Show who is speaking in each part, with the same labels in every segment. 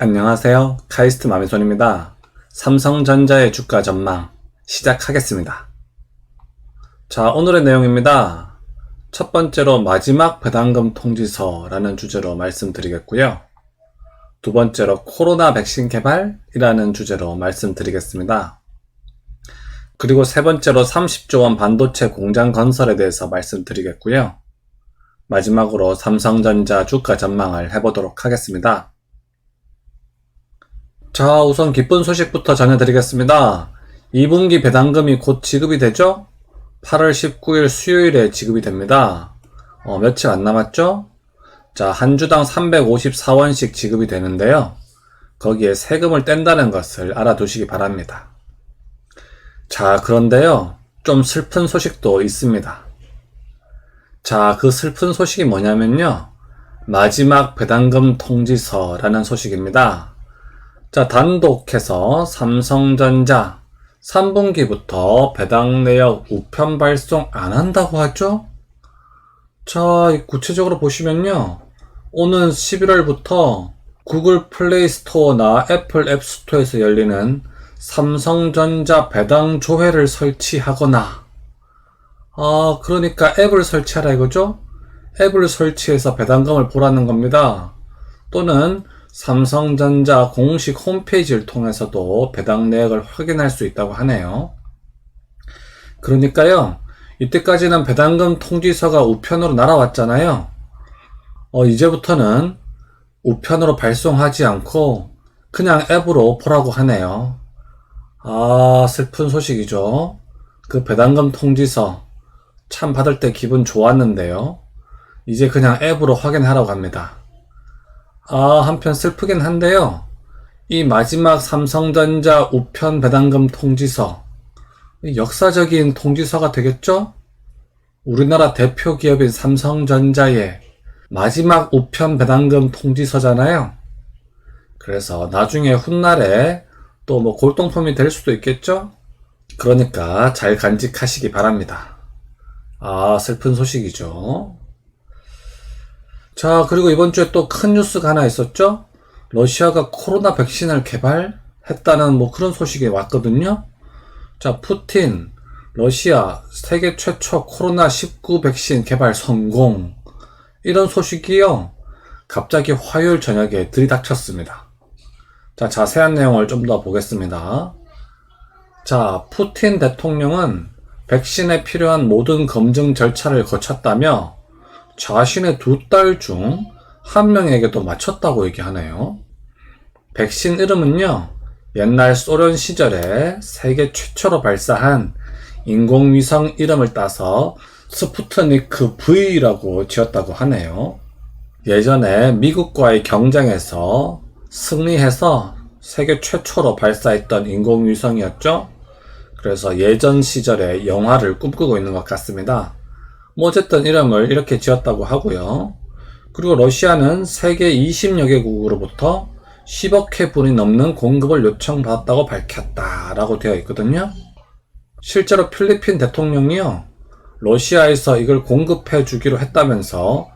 Speaker 1: 안녕하세요. 카이스트 마미손입니다. 삼성전자의 주가 전망 시작하겠습니다. 자, 오늘의 내용입니다. 첫 번째로 마지막 배당금 통지서라는 주제로 말씀드리겠고요. 두 번째로 코로나 백신 개발이라는 주제로 말씀드리겠습니다. 그리고 세 번째로 30조 원 반도체 공장 건설에 대해서 말씀드리겠고요. 마지막으로 삼성전자 주가 전망을 해보도록 하겠습니다. 자, 우선 기쁜 소식부터 전해드리겠습니다. 2분기 배당금이 곧 지급이 되죠? 8월 19일 수요일에 지급이 됩니다. 며칠 안 남았죠? 자, 한 주당 354원씩 지급이 되는데요. 거기에 세금을 뗀다는 것을 알아두시기 바랍니다. 자, 그런데요, 좀 슬픈 소식도 있습니다. 자, 그 슬픈 소식이 뭐냐면요, 마지막 배당금 통지서라는 소식입니다. 자, 단독해서 삼성전자 3분기부터 배당 내역 우편 발송 안 한다고 하죠? 자, 구체적으로 보시면요, 오는 11월부터 구글 플레이 스토어나 애플 앱 스토어에서 열리는 삼성전자 배당 조회를 설치하거나, 그러니까 앱을 설치하라 이거죠? 앱을 설치해서 배당금을 보라는 겁니다. 또는 삼성전자 공식 홈페이지를 통해서도 배당 내역을 확인할 수 있다고 하네요. 그러니까요, 이때까지는 배당금 통지서가 우편으로 날아왔잖아요. 이제부터는 우편으로 발송하지 않고 그냥 앱으로 보라고 하네요. 슬픈 소식이죠. 그 배당금 통지서 참 받을 때 기분 좋았는데요. 이제 그냥 앱으로 확인하라고 합니다. 한편 슬프긴 한데요. 이 마지막 삼성전자 우편 배당금 통지서, 역사적인 통지서가 되겠죠? 우리나라 대표 기업인 삼성전자의 마지막 우편 배당금 통지서잖아요. 그래서 나중에 훗날에 또 골동품이 될 수도 있겠죠? 그러니까 잘 간직하시기 바랍니다. 슬픈 소식이죠. 자, 그리고 이번 주에 또 큰 뉴스가 하나 있었죠? 러시아가 코로나 백신을 개발했다는 그런 소식이 왔거든요. 자, 푸틴, 러시아 세계 최초 코로나19 백신 개발 성공. 이런 소식이요, 갑자기 화요일 저녁에 들이닥쳤습니다. 자, 자세한 내용을 좀 더 보겠습니다. 자, 푸틴 대통령은 백신에 필요한 모든 검증 절차를 거쳤다며 자신의 2딸 중 한 명에게도 맞췄다고 얘기하네요. 백신 이름은요, 옛날 소련 시절에 세계 최초로 발사한 인공위성 이름을 따서 스푸트니크 V라고 지었다고 하네요. 예전에 미국과의 경쟁에서 승리해서 세계 최초로 발사했던 인공위성이었죠. 그래서 예전 시절의 영화를 꿈꾸고 있는 것 같습니다. 어쨌든 이름을 이렇게 지었다고 하고요. 그리고 러시아는 세계 20여 개국으로부터 10억 회분이 넘는 공급을 요청받았다고 밝혔다라고 되어 있거든요. 실제로 필리핀 대통령이요, 러시아에서 이걸 공급해 주기로 했다면서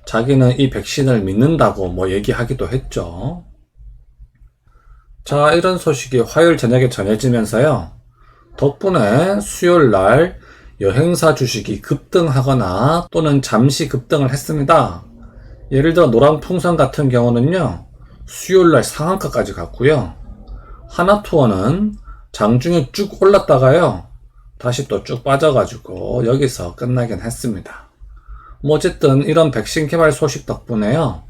Speaker 1: 자기는 이 백신을 믿는다고 얘기하기도 했죠. 자, 이런 소식이 화요일 저녁에 전해지면서요, 덕분에 수요일날 여행사 주식이 급등하거나 또는 잠시 급등을 했습니다. 예를 들어 노랑풍선 같은 경우는요, 수요일날 상한가까지 갔고요. 하나투어는 장중에 쭉 올랐다가요, 다시 또 쭉 빠져가지고 여기서 끝나긴 했습니다. 어쨌든 이런 백신 개발 소식 덕분에요,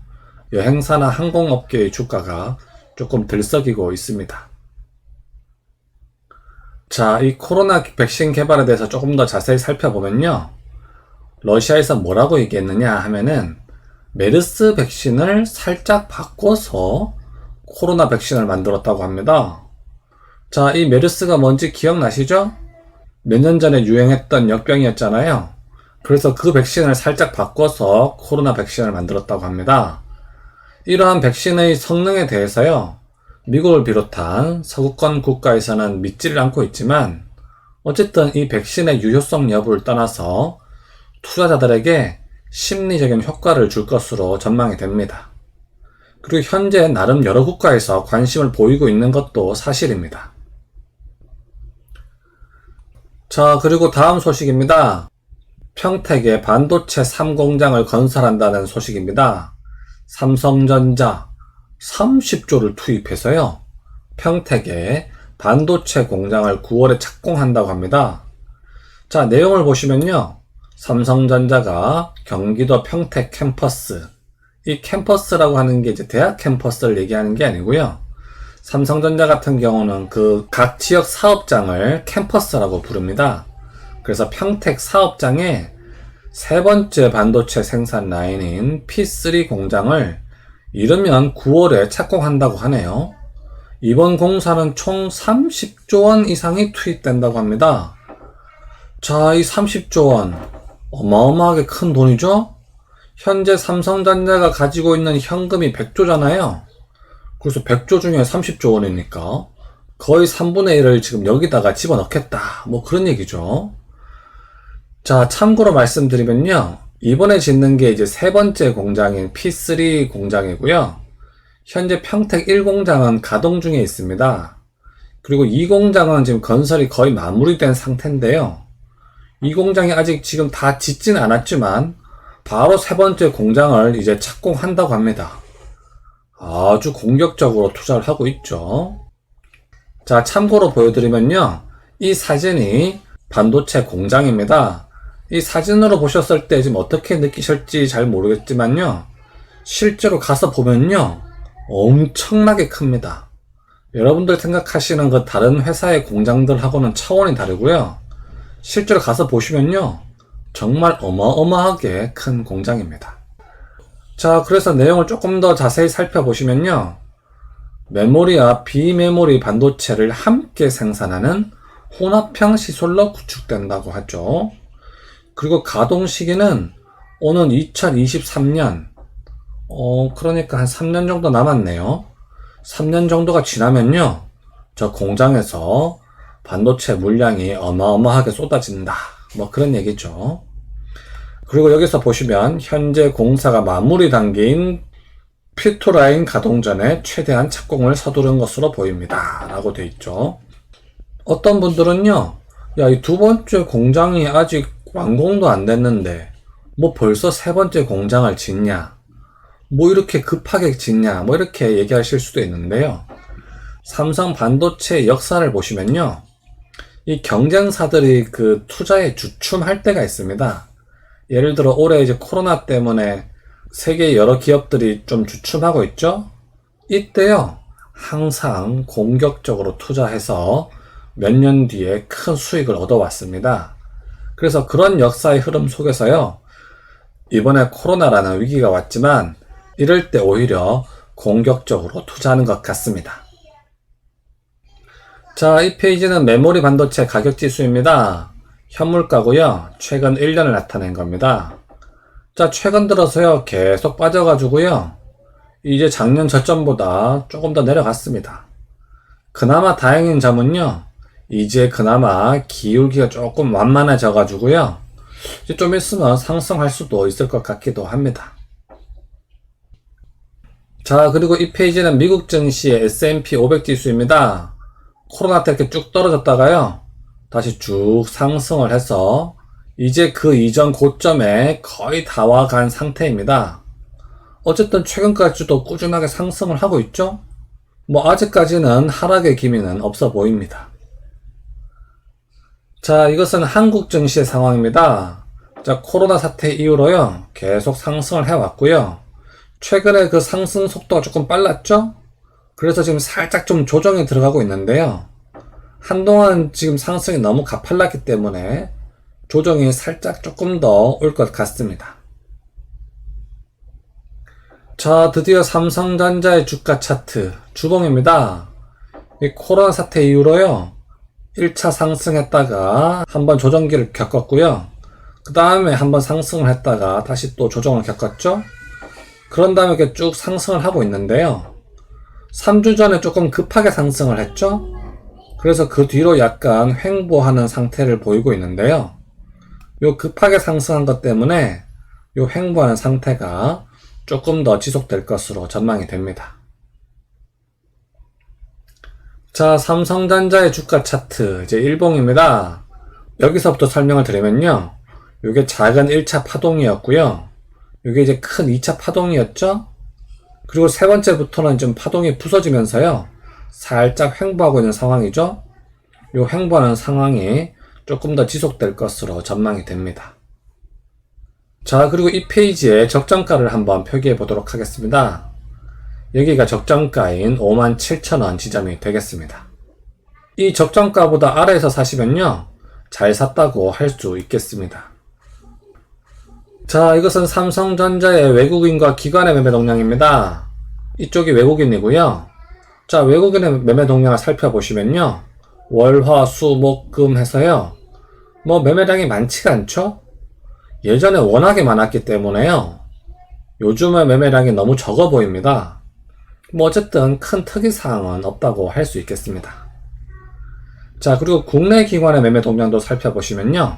Speaker 1: 여행사나 항공업계의 주가가 조금 들썩이고 있습니다. 자, 이 코로나 백신 개발에 대해서 조금 더 자세히 살펴보면요, 러시아에서 뭐라고 얘기했느냐 하면은 메르스 백신을 살짝 바꿔서 코로나 백신을 만들었다고 합니다. 자, 이 메르스가 뭔지 기억나시죠? 몇 년 전에 유행했던 역병이었잖아요. 그래서 그 백신을 살짝 바꿔서 코로나 백신을 만들었다고 합니다. 이러한 백신의 성능에 대해서요, 미국을 비롯한 서구권 국가에서는 믿지를 않고 있지만, 어쨌든 이 백신의 유효성 여부를 떠나서 투자자들에게 심리적인 효과를 줄 것으로 전망이 됩니다. 그리고 현재 나름 여러 국가에서 관심을 보이고 있는 것도 사실입니다. 자, 그리고 다음 소식입니다. 평택에 반도체 3공장을 건설한다는 소식입니다. 삼성전자 30조를 투입해서요, 평택에 반도체 공장을 9월에 착공한다고 합니다. 자, 내용을 보시면요, 삼성전자가 경기도 평택 캠퍼스, 이 캠퍼스라고 하는 게 이제 대학 캠퍼스를 얘기하는 게 아니고요, 삼성전자 같은 경우는 그 각 지역 사업장을 캠퍼스라고 부릅니다. 그래서 평택 사업장에 세 번째 반도체 생산 라인인 P3 공장을 이르면 9월에 착공한다고 하네요. 이번 공사는 총 30조 원 이상이 투입된다고 합니다. 자, 이 30조 원 어마어마하게 큰 돈이죠? 현재 삼성전자가 가지고 있는 현금이 100조잖아요. 그래서 100조 중에 30조 원이니까 거의 3분의 1을 지금 여기다가 집어넣겠다, 뭐 그런 얘기죠. 자, 참고로 말씀드리면요, 이번에 짓는 게 이제 세 번째 공장인 P3 공장이고요. 현재 평택 1공장은 가동 중에 있습니다. 그리고 2공장은 지금 건설이 거의 마무리된 상태인데요. 이 공장이 아직 지금 다 짓진 않았지만 바로 세 번째 공장을 이제 착공한다고 합니다. 아주 공격적으로 투자를 하고 있죠. 자, 참고로 보여드리면요, 이 사진이 반도체 공장입니다. 이 사진으로 보셨을 때 지금 어떻게 느끼실지 잘 모르겠지만요, 실제로 가서 보면요, 엄청나게 큽니다. 여러분들 생각하시는 그 다른 회사의 공장들하고는 차원이 다르고요, 실제로 가서 보시면요, 정말 어마어마하게 큰 공장입니다. 자, 그래서 내용을 조금 더 자세히 살펴보시면요, 메모리와 비메모리 반도체를 함께 생산하는 혼합형 시설로 구축된다고 하죠. 그리고 가동 시기는 오는 2023년, 그러니까 한 3년 정도 남았네요. 3년 정도가 지나면요, 저 공장에서 반도체 물량이 어마어마하게 쏟아진다, 뭐 그런 얘기죠. 그리고 여기서 보시면 현재 공사가 마무리 단계인 P2 라인 가동 전에 최대한 착공을 서두른 것으로 보입니다, 라고 되어 있죠. 어떤 분들은요, 야, 이 두 번째 공장이 아직 완공도 안 됐는데 뭐 벌써 세 번째 공장을 짓냐, 뭐 이렇게 급하게 짓냐, 뭐 이렇게 얘기하실 수도 있는데요, 삼성 반도체의 역사를 보시면요, 이 경쟁사들이 그 투자에 주춤할 때가 있습니다. 예를 들어 올해 이제 코로나 때문에 세계 여러 기업들이 좀 주춤하고 있죠? 이때요, 항상 공격적으로 투자해서 몇 년 뒤에 큰 수익을 얻어왔습니다. 그래서 그런 역사의 흐름 속에서요, 이번에 코로나라는 위기가 왔지만 이럴 때 오히려 공격적으로 투자하는 것 같습니다. 자, 이 페이지는 메모리 반도체 가격 지수입니다. 현물가고요, 최근 1년을 나타낸 겁니다. 자, 최근 들어서요, 계속 빠져가지고요, 이제 작년 저점보다 조금 더 내려갔습니다. 그나마 다행인 점은요, 이제 그나마 기울기가 조금 완만해져 가지고요, 이제 좀 있으면 상승할 수도 있을 것 같기도 합니다. 자, 그리고 이 페이지는 미국 증시의 S&P 500 지수입니다. 코로나 때 이렇게 쭉 떨어졌다가요, 다시 쭉 상승을 해서 이제 그 이전 고점에 거의 다 와간 상태입니다. 어쨌든 최근까지도 꾸준하게 상승을 하고 있죠? 뭐 아직까지는 하락의 기미는 없어 보입니다. 자, 이것은 한국 증시의 상황입니다. 자, 코로나 사태 이후로요, 계속 상승을 해왔고요. 최근에 그 상승 속도가 조금 빨랐죠? 그래서 지금 살짝 좀 조정이 들어가고 있는데요. 한동안 지금 상승이 너무 가팔랐기 때문에 조정이 살짝 조금 더 올 것 같습니다. 자, 드디어 삼성전자의 주가 차트 주봉입니다. 이 코로나 사태 이후로요, 1차 상승했다가 한번 조정기를 겪었고요, 그 다음에 한번 상승을 했다가 다시 또 조정을 겪었죠. 그런 다음에 이렇게 쭉 상승을 하고 있는데요, 3주 전에 조금 급하게 상승을 했죠. 그래서 그 뒤로 약간 횡보하는 상태를 보이고 있는데요, 요 급하게 상승한 것 때문에 요 횡보하는 상태가 조금 더 지속될 것으로 전망이 됩니다. 자, 삼성전자의 주가 차트 이제 일봉입니다. 여기서부터 설명을 드리면요, 이게 작은 1차 파동이었고요, 이게 이제 큰 2차 파동이었죠. 그리고 세 번째부터는 좀 파동이 부서지면서요, 살짝 횡보하고 있는 상황이죠. 이 횡보하는 상황이 조금 더 지속될 것으로 전망이 됩니다. 자, 그리고 이 페이지에 적정가를 한번 표기해 보도록 하겠습니다. 여기가 적정가인 57,000원 지점이 되겠습니다. 이 적정가보다 아래에서 사시면요, 잘 샀다고 할 수 있겠습니다. 자, 이것은 삼성전자의 외국인과 기관의 매매 동향입니다. 이쪽이 외국인이고요. 자, 외국인의 매매 동향을 살펴보시면요, 월, 화, 수, 목, 금 해서요, 매매량이 많지가 않죠? 예전에 워낙에 많았기 때문에요, 요즘의 매매량이 너무 적어 보입니다. 어쨌든 큰 특이사항은 없다고 할 수 있겠습니다. 자, 그리고 국내 기관의 매매 동향도 살펴보시면요,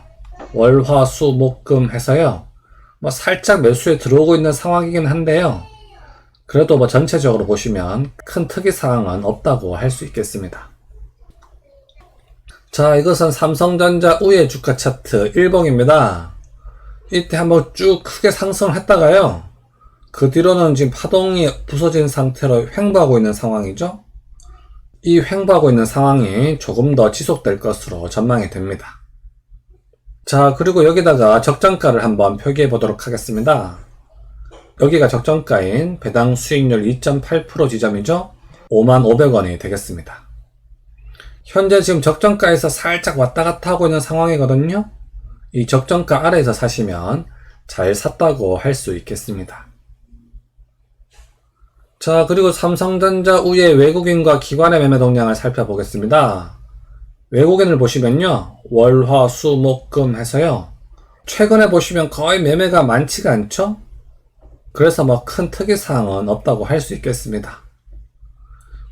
Speaker 1: 월, 화, 수, 목, 금 해서요, 살짝 매수에 들어오고 있는 상황이긴 한데요, 그래도 전체적으로 보시면 큰 특이사항은 없다고 할 수 있겠습니다. 자, 이것은 삼성전자 우회 주가 차트 일봉입니다. 이때 한번 쭉 크게 상승을 했다가요, 그 뒤로는 지금 파동이 부서진 상태로 횡보하고 있는 상황이죠. 이 횡보하고 있는 상황이 조금 더 지속될 것으로 전망이 됩니다. 자, 그리고 여기다가 적정가를 한번 표기해 보도록 하겠습니다. 여기가 적정가인 배당 수익률 2.8% 지점이죠. 55,000원이 되겠습니다. 현재 지금 적정가에서 살짝 왔다 갔다 하고 있는 상황이거든요. 이 적정가 아래에서 사시면 잘 샀다고 할 수 있겠습니다. 자, 그리고 삼성전자 우회 외국인과 기관의 매매 동향을 살펴보겠습니다. 외국인을 보시면요, 월, 화, 수, 목, 금 해서요, 최근에 보시면 거의 매매가 많지가 않죠? 그래서 큰 특이사항은 없다고 할 수 있겠습니다.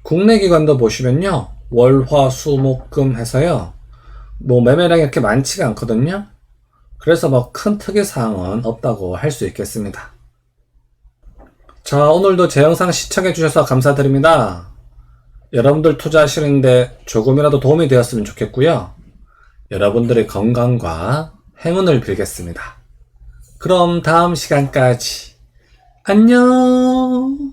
Speaker 1: 국내 기관도 보시면요, 월, 화, 수, 목, 금 해서요, 매매량이 이렇게 많지가 않거든요. 그래서 큰 특이사항은 없다고 할 수 있겠습니다. 자, 오늘도 제 영상 시청해 주셔서 감사드립니다. 여러분들 투자하시는데 조금이라도 도움이 되었으면 좋겠고요. 여러분들의 건강과 행운을 빌겠습니다. 그럼 다음 시간까지 안녕!